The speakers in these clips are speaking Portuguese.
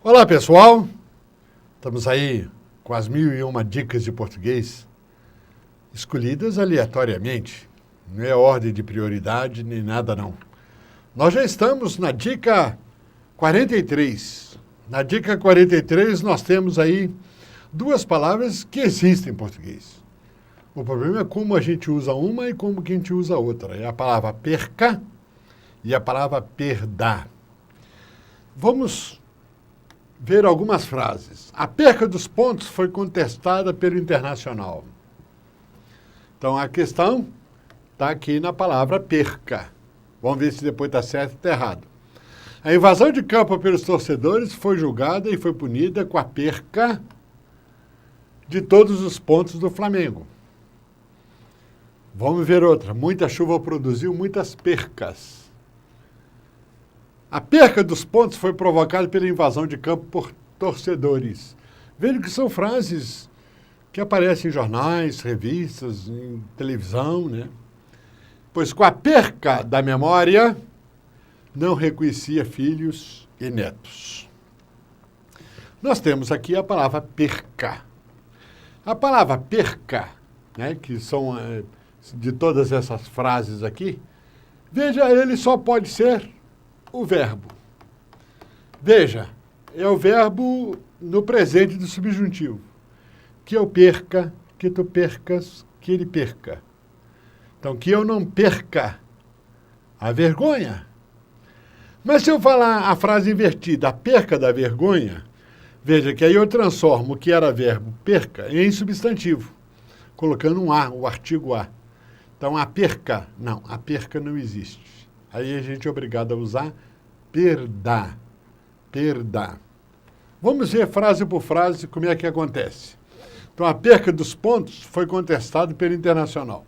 Olá, pessoal! Estamos aí com as 1001 dicas de português escolhidas aleatoriamente. Não é ordem de prioridade nem nada, não. Nós já estamos na dica 43. Na dica 43 nós temos aí duas palavras que existem em português. O problema é como a gente usa uma e como que a gente usa a outra. É a palavra perca e a palavra perda. Vamos ver algumas frases. A perca dos pontos foi contestada pelo Internacional. Então, a questão está aqui na palavra perca. Vamos ver se depois está certo ou está errado. A invasão de campo pelos torcedores foi julgada e foi punida com a perca de todos os pontos do Flamengo. Vamos ver outra. Muita chuva produziu muitas percas. A perca dos pontos foi provocada pela invasão de campo por torcedores. Vejam que são frases que aparecem em jornais, revistas, em televisão, né? Pois com a perca da memória, não reconhecia filhos e netos. Nós temos aqui a palavra perca. A palavra perca, né, que são de todas essas frases aqui, veja, ele só pode ser o verbo. Veja, é o verbo no presente do subjuntivo. Que eu perca, que tu percas, que ele perca. Então, que eu não perca a vergonha. Mas se eu falar a frase invertida, a perca da vergonha, veja que aí eu transformo o que era verbo perca em substantivo, colocando um A, o artigo A. Então, a perca não existe. Aí a gente é obrigado a usar perda. Perda. Vamos ver frase por frase como é que acontece. Então, a perca dos pontos foi contestada pelo Internacional.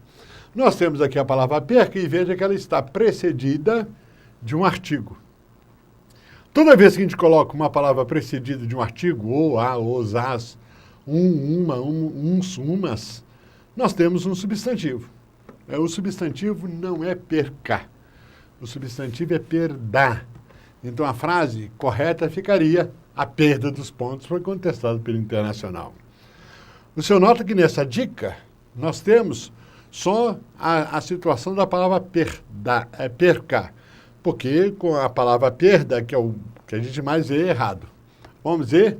Nós temos aqui a palavra perca e veja que ela está precedida de um artigo. Toda vez que a gente coloca uma palavra precedida de um artigo, ou a, os, as, uns, umas, nós temos um substantivo. O substantivo não é perca. O substantivo é perda. Então, a frase correta ficaria: a perda dos pontos foi contestada pelo Internacional. O senhor nota que nessa dica nós temos só a situação da palavra perca, porque com a palavra perda, que é o que a gente mais vê errado. Vamos dizer,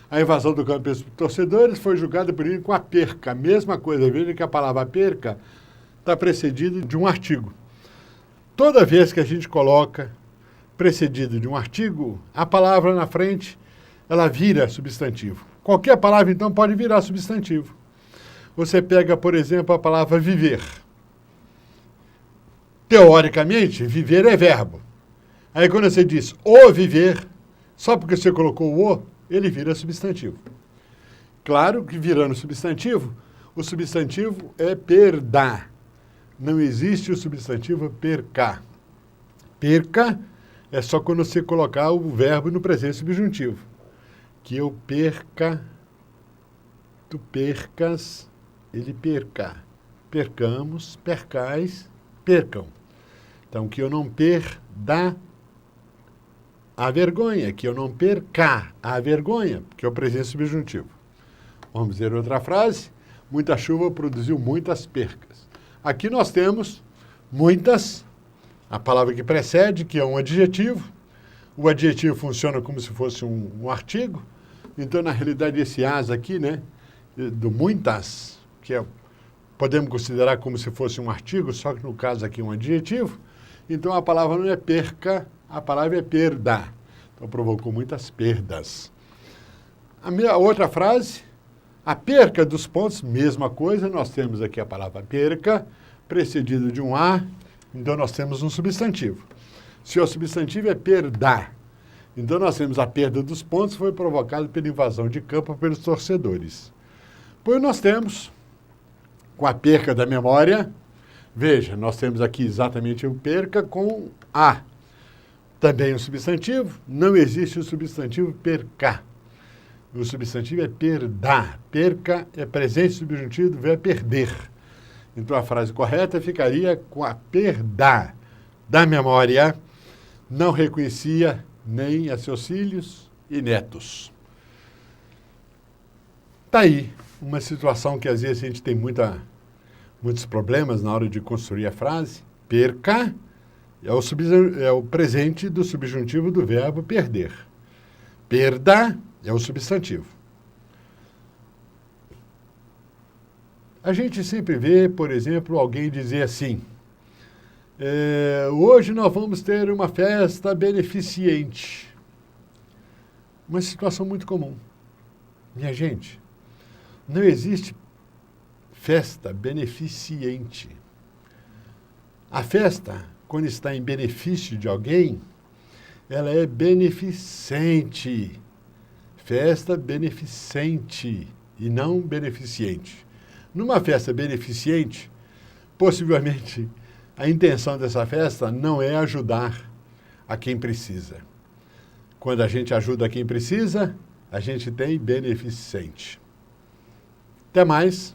a invasão do campo pelos torcedores foi julgada por ele com a perca. A mesma coisa, veja que a palavra perca está precedida de um artigo. Toda vez que a gente coloca precedido de um artigo, a palavra na frente, ela vira substantivo. Qualquer palavra, então, pode virar substantivo. Você pega, por exemplo, a palavra viver. Teoricamente, viver é verbo. Aí, quando você diz o viver, só porque você colocou o, ele vira substantivo. Claro que, virando substantivo, o substantivo é perda. Não existe o substantivo perca. Perca é só quando você colocar o verbo no presente subjuntivo. Que eu perca, tu percas, ele perca. Percamos, percais, percam. Então, que eu não perda a vergonha, que eu não perca a vergonha, que é o presente subjuntivo. Vamos ver outra frase. Muita chuva produziu muitas percas. Aqui nós temos muitas, a palavra que precede, que é um adjetivo. O adjetivo funciona como se fosse um artigo. Então, na realidade, esse as aqui, né, do muitas, que podemos considerar como se fosse um artigo, só que no caso aqui é um adjetivo. Então, a palavra não é perca, a palavra é perda. Então, provocou muitas perdas. A outra frase, a perca dos pontos, mesma coisa, nós temos aqui a palavra perca, precedido de um A, então nós temos um substantivo. Se o substantivo é perda, então nós temos a perda dos pontos, foi provocada pela invasão de campo pelos torcedores. Pois nós temos, com a perca da memória, veja, nós temos aqui exatamente o perca com A. Também o substantivo, não existe o substantivo perca. O substantivo é perda. Perca é presente subjuntivo, vai perder. Então, a frase correta ficaria com a perda da memória. Não reconhecia nem a seus filhos e netos. Tá aí uma situação que às vezes a gente tem muitos problemas na hora de construir a frase. Perca é o presente do subjuntivo do verbo perder. Perda é o substantivo. A gente sempre vê, por exemplo, alguém dizer assim: hoje nós vamos ter uma festa beneficente. Uma situação muito comum. Minha gente, não existe festa beneficente. A festa, quando está em benefício de alguém, ela é beneficente. Festa beneficente e não beneficente. Numa festa beneficente, possivelmente, a intenção dessa festa não é ajudar a quem precisa. Quando a gente ajuda quem precisa, a gente tem beneficente. Até mais.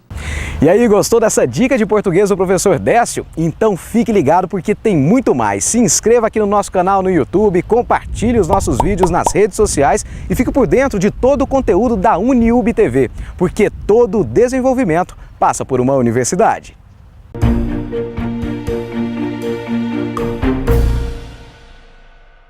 E aí, gostou dessa dica de português do professor Décio? Então fique ligado porque tem muito mais. Se inscreva aqui no nosso canal no YouTube, compartilhe os nossos vídeos nas redes sociais e fique por dentro de todo o conteúdo da UniUB TV, porque todo desenvolvimento passa por uma universidade.